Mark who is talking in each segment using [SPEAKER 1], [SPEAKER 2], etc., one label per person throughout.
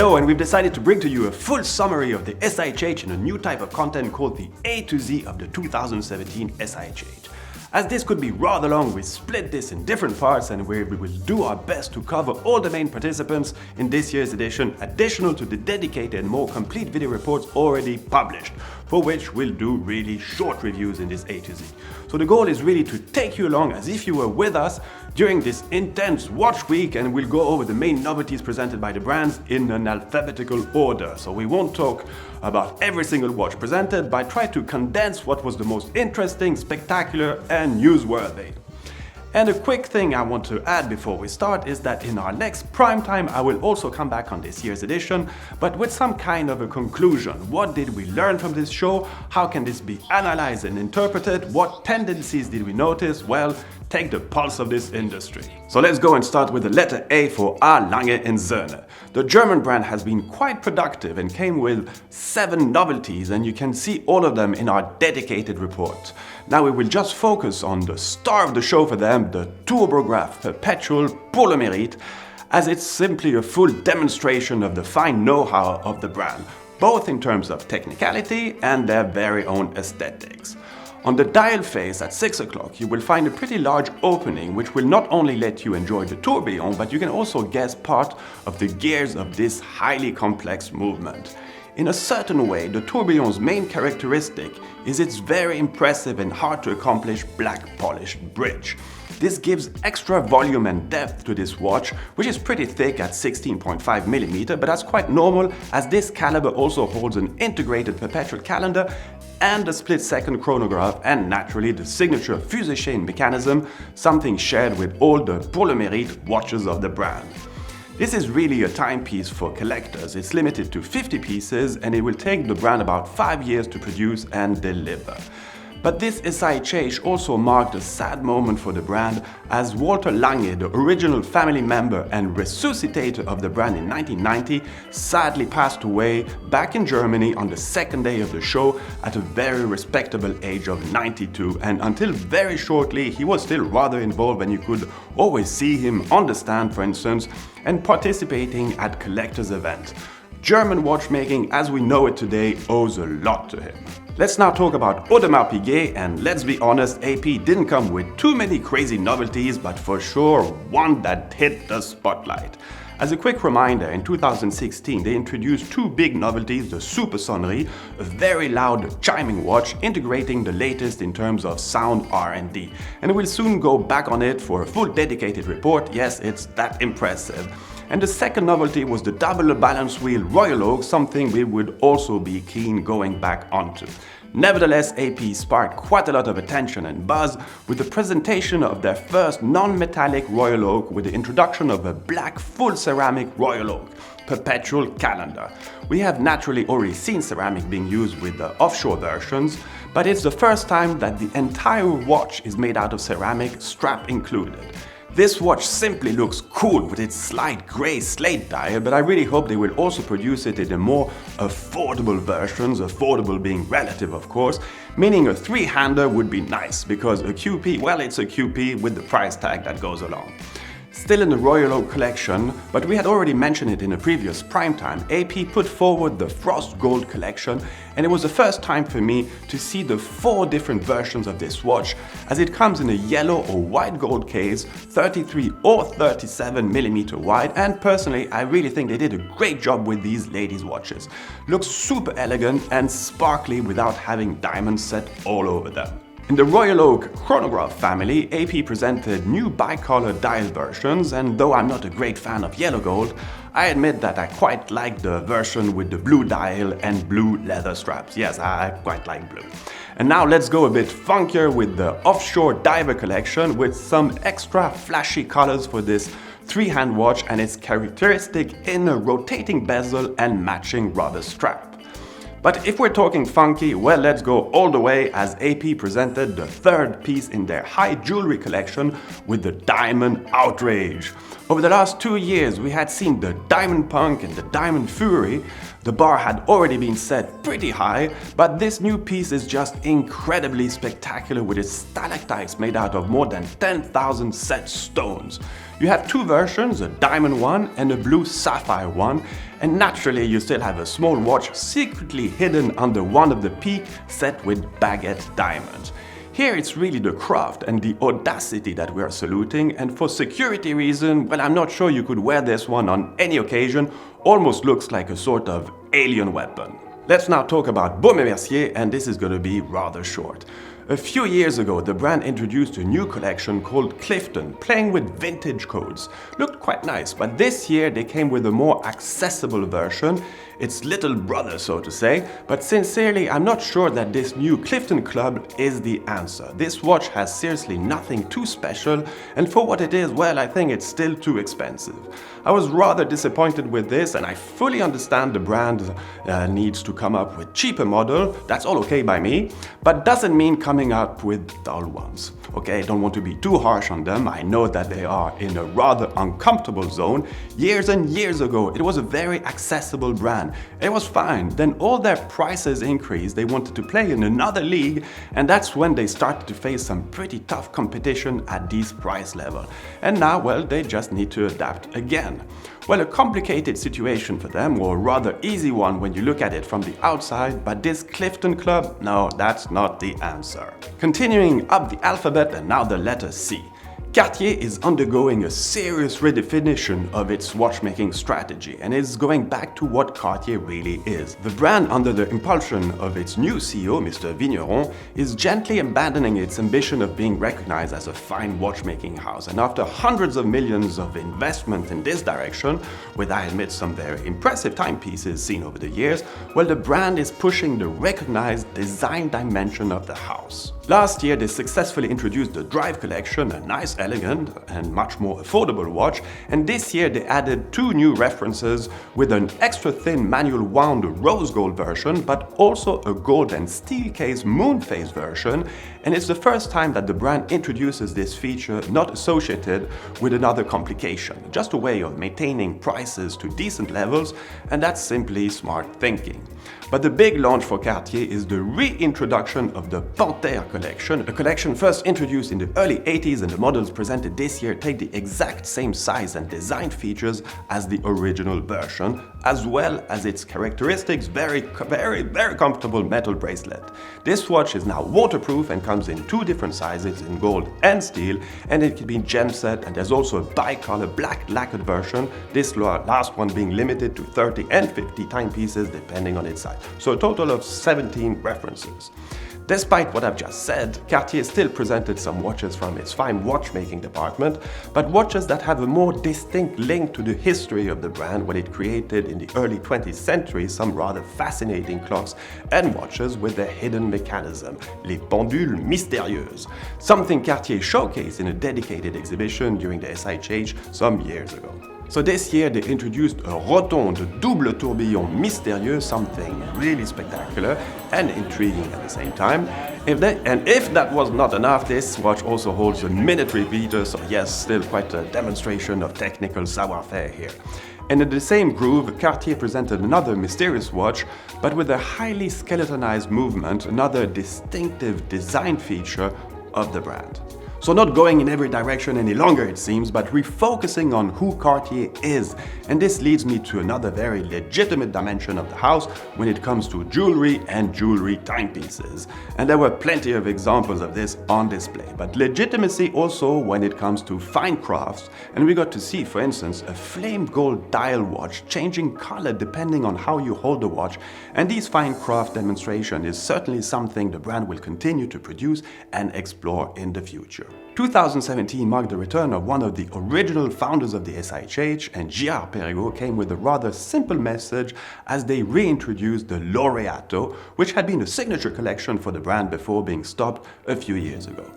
[SPEAKER 1] Hello, and we've decided to bring to you a full summary of the SIHH in a new type of content called the A to Z of the 2017 SIHH. As this could be rather long, we split this in different parts and we will do our best to cover all the main participants in this year's edition, additional to the dedicated and more complete video reports already published, for which we'll do really short reviews in this A to Z. So the goal is really to take you along as if you were with us during this intense watch week, and we'll go over the main novelties presented by the brands in an alphabetical order. So we won't talk about every single watch presented, but try to condense what was the most interesting, spectacular and newsworthy. And a quick thing I want to add before we start is that in our next prime time I will also come back on this year's edition, but with some kind of a conclusion. What did we learn from this show? How can this be analyzed and interpreted? What tendencies did we notice? Well, take the pulse of this industry. So let's go and start with the letter A for Lange Soehne. The German brand has been quite productive and came with 7 novelties, and you can see all of them in our dedicated report. Now we will just focus on the star of the show for them, the Turbograph Perpetual pour le mérite, as it's simply a full demonstration of the fine know-how of the brand, both in terms of technicality and their very own aesthetics. On the dial face at 6 o'clock, you will find a pretty large opening which will not only let you enjoy the tourbillon, but you can also guess part of the gears of this highly complex movement. In a certain way, the tourbillon's main characteristic is its very impressive and hard to accomplish black polished bridge. This gives extra volume and depth to this watch, which is pretty thick at 16.5mm, but that's quite normal as this caliber also holds an integrated perpetual calendar and a split-second chronograph, and naturally the signature fusée chain mechanism, something shared with all the pour le mérite watches of the brand. This is really a timepiece for collectors. It's limited to 50 pieces and it will take the brand about 5 years to produce and deliver. But this SIHH also marked a sad moment for the brand, as Walter Lange, the original family member and resuscitator of the brand in 1990, sadly passed away back in Germany on the second day of the show at a very respectable age of 92, and until very shortly he was still rather involved, and you could always see him on the stand, for instance, and participating at collectors' events. German watchmaking as we know it today owes a lot to him. Let's now talk about Audemars Piguet, and let's be honest, AP didn't come with too many crazy novelties, but for sure one that hit the spotlight. As a quick reminder, in 2016 they introduced 2 big novelties, the Super Sonnerie, a very loud chiming watch integrating the latest in terms of sound R&D. And we'll soon go back on it for a full dedicated report. Yes, it's that impressive. And the second novelty was the double balance wheel Royal Oak, something we would also be keen going back onto. Nevertheless, AP sparked quite a lot of attention and buzz with the presentation of their first non-metallic Royal Oak with the introduction of a black full ceramic Royal Oak perpetual calendar. We have naturally already seen ceramic being used with the Offshore versions, but it's the first time that the entire watch is made out of ceramic, strap included. This watch simply looks cool with its slight grey slate dial, but I really hope they will also produce it in a more affordable versions, affordable being relative of course, meaning a 3-hander would be nice, because a QP, well, it's a QP with the price tag that goes along. Still in the Royal Oak collection, but we had already mentioned it in a previous primetime, AP put forward the Frost Gold collection, and it was the first time for me to see the 4 different versions of this watch, as it comes in a yellow or white gold case, 33 or 37mm wide, and personally I really think they did a great job with these ladies' watches. Looks super elegant and sparkly without having diamonds set all over them. In the Royal Oak chronograph family, AP presented new bicolor dial versions, and though I'm not a great fan of yellow gold, I admit that I quite like the version with the blue dial and blue leather straps. Yes, I quite like blue. And now let's go a bit funkier with the Offshore diver collection with some extra flashy colors for this 3-hand watch and its characteristic inner rotating bezel and matching rubber strap. But if we're talking funky, well, let's go all the way, as AP presented the 3rd piece in their high jewelry collection with the Diamond Outrage. Over the last 2 years, we had seen the Diamond Punk and the Diamond Fury, The bar had already been set pretty high, but this new piece is just incredibly spectacular with its stalactites made out of more than 10,000 set stones. You have two versions, a diamond one and a blue sapphire one, and naturally you still have a small watch secretly hidden under one of the peak set with baguette diamonds. Here it's really the craft and the audacity that we are saluting, and for security reason, well, I'm not sure you could wear this one on any occasion, almost looks like a sort of alien weapon. Let's now talk about Baume Mercier, and this is going to be rather short. A few years ago, the brand introduced a new collection called Clifton, playing with vintage codes. Looked quite nice, but this year they came with a more accessible version. Its little brother, so to say, but sincerely, I'm not sure that this new Clifton Club is the answer. This watch has seriously nothing too special, and for what it is, well, I think it's still too expensive. I was rather disappointed with this, and I fully understand the brand needs to come up with cheaper model. That's all okay by me, but doesn't mean coming up with dull ones. Okay, I don't want to be too harsh on them. I know that they are in a rather uncomfortable zone. Years and years ago, it was a very accessible brand. It was fine. Then all their prices increased. They wanted to play in another league, and that's when they started to face some pretty tough competition at these price level. And now, well, they just need to adapt again. Well, a complicated situation for them, or a rather easy one when you look at it from the outside, but this Clifton Club, no, that's not the answer. Continuing up the alphabet, and now the letter C. Cartier is undergoing a serious redefinition of its watchmaking strategy and is going back to what Cartier really is. The brand, under the impulsion of its new CEO, Mr. Vigneron, is gently abandoning its ambition of being recognized as a fine watchmaking house. And after hundreds of millions of investment in this direction, with I admit some very impressive timepieces seen over the years, well, the brand is pushing the recognized design dimension of the house. Last year, they successfully introduced the Drive collection, a nice, elegant and much more affordable watch, and this year they added two new references with an extra thin manual wound rose gold version, but also a gold and steel case moon phase version, and it's the first time that the brand introduces this feature not associated with another complication, just a way of maintaining prices to decent levels, and that's simply smart thinking. But the big launch for Cartier is the reintroduction of the Panthère collection, a collection first introduced in the early 80s, and the models presented this year take the exact same size and design features as the original version, as well as its characteristics very comfortable metal bracelet. This watch is now waterproof and comes in two different sizes, in gold and steel, and it can be gem set, and there's also a bicolor black lacquered version, this last one being limited to 30 and 50 timepieces depending on its size. So a total of 17 references. Despite what I've just said, Cartier still presented some watches from its fine watchmaking department, but watches that have a more distinct link to the history of the brand when it created in the early 20th century some rather fascinating clocks and watches with their hidden mechanism, les pendules mystérieuses, something Cartier showcased in a dedicated exhibition during the SIHH some years ago. So this year they introduced a rotonde double tourbillon mystérieux, something really spectacular and intriguing at the same time. If that was not enough, this watch also holds a minute repeater, so yes, still quite a demonstration of technical savoir-faire here. And in the same groove, Cartier presented another mysterious watch, but with a highly skeletonized movement, another distinctive design feature of the brand. So not going in every direction any longer, it seems, but refocusing on who Cartier is. And this leads me to another very legitimate dimension of the house when it comes to jewelry and jewelry timepieces. And there were plenty of examples of this on display, but legitimacy also when it comes to fine crafts. And we got to see, for instance, a flame gold dial watch changing color depending on how you hold the watch. And this fine craft demonstration is certainly something the brand will continue to produce and explore in the future. 2017 marked the return of one of the original founders of the SIHH, and Girard-Perregaux came with a rather simple message as they reintroduced the Laureato, which had been a signature collection for the brand before being stopped a few years ago.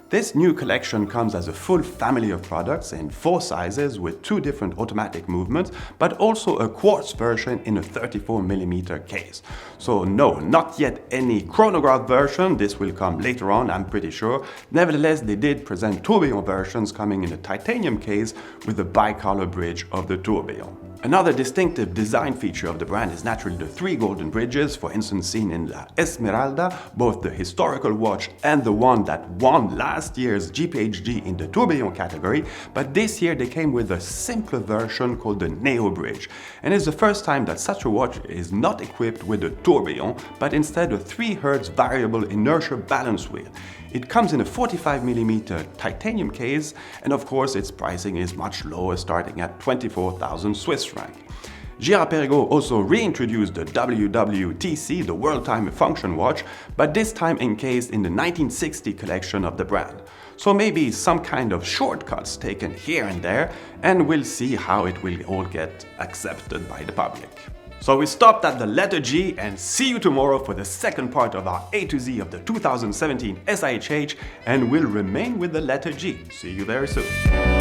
[SPEAKER 1] This new collection comes as a full family of products in 4 sizes with 2 different automatic movements, but also a quartz version in a 34mm case. So no, not yet any chronograph version, this will come later on, I'm pretty sure. Nevertheless, they did present tourbillon versions coming in a titanium case with the bicolor bridge of the tourbillon. Another distinctive design feature of the brand is naturally the three golden bridges, for instance seen in La Esmeralda, both the historical watch and the one that won last year's GPHG in the tourbillon category, but this year they came with a simpler version called the Neo Bridge, and it's the first time that such a watch is not equipped with a tourbillon, but instead a 3 Hz variable inertia balance wheel. It comes in a 45mm titanium case, and of course its pricing is much lower, starting at 24,000 Swiss francs. Girard-Perregaux also reintroduced the WWTC, the World Time Function watch, but this time encased in the 1960 collection of the brand. So maybe some kind of shortcuts taken here and there, and we'll see how it will all get accepted by the public. So we stopped at the letter G and see you tomorrow for the second part of our A to Z of the 2017 SIHH, and we'll remain with the letter G. See you very soon.